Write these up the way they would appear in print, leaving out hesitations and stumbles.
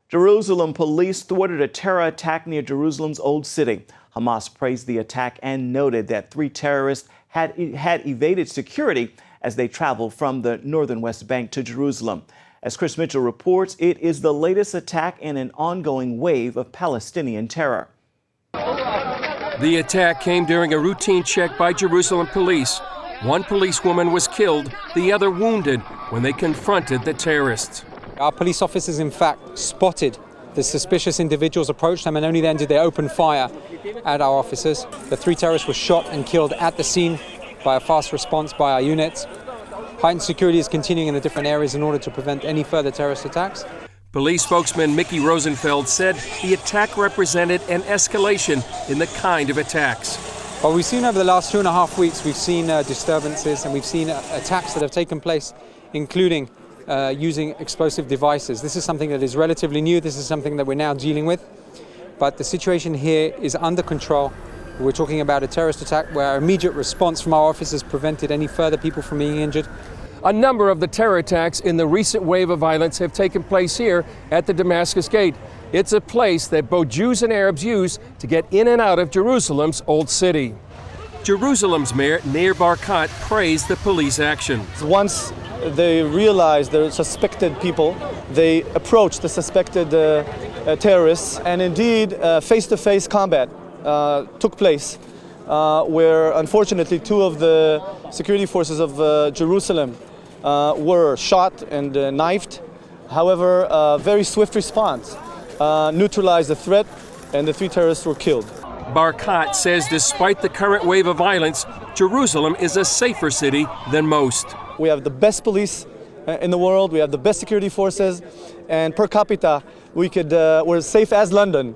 Jerusalem police thwarted a terror attack near Jerusalem's Old City. Hamas praised the attack and noted that 3 terrorists had evaded security as they traveled from the northern West Bank to Jerusalem. As Chris Mitchell reports, it is the latest attack in an ongoing wave of Palestinian terror. The attack came during a routine check by Jerusalem police. One policewoman was killed, the other wounded, when they confronted the terrorists. Our police officers, in fact, spotted the suspicious individuals, approached them, and only then did they open fire at our officers. The 3 terrorists were shot and killed at the scene by a fast response by our units. Heightened security is continuing in the different areas in order to prevent any further terrorist attacks. Police spokesman Mickey Rosenfeld said the attack represented an escalation in the kind of attacks. Well, we've seen over the last 2.5 weeks, we've seen disturbances and we've seen attacks that have taken place, including using explosive devices. This is something that is relatively new. This is something that we're now dealing with. But the situation here is under control. We're talking about a terrorist attack where our immediate response from our officers prevented any further people from being injured. A number of the terror attacks in the recent wave of violence have taken place here at the Damascus Gate. It's a place that both Jews and Arabs use to get in and out of Jerusalem's Old City. Jerusalem's mayor, Nir Barkat, praised the police action. Once they realized the suspected people, they approached the suspected terrorists, and indeed face-to-face combat took place, where unfortunately 2 of the security forces of Jerusalem were shot and knifed. However, a very swift response neutralized the threat, and the 3 terrorists were killed. Barkat says despite the current wave of violence, Jerusalem is a safer city than most. We have the best police in the world, we have the best security forces, and per capita we're safe as London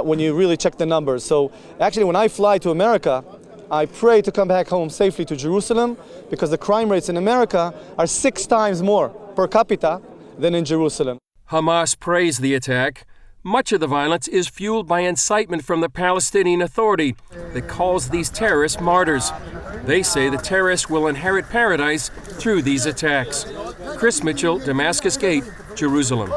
when you really check the numbers. So actually when I fly to America, I pray to come back home safely to Jerusalem, because the crime rates in America are 6 times more per capita than in Jerusalem. Hamas praised the attack. Much of the violence is fueled by incitement from the Palestinian Authority that calls these terrorists martyrs. They say the terrorists will inherit paradise through these attacks. Chris Mitchell, Damascus Gate, Jerusalem.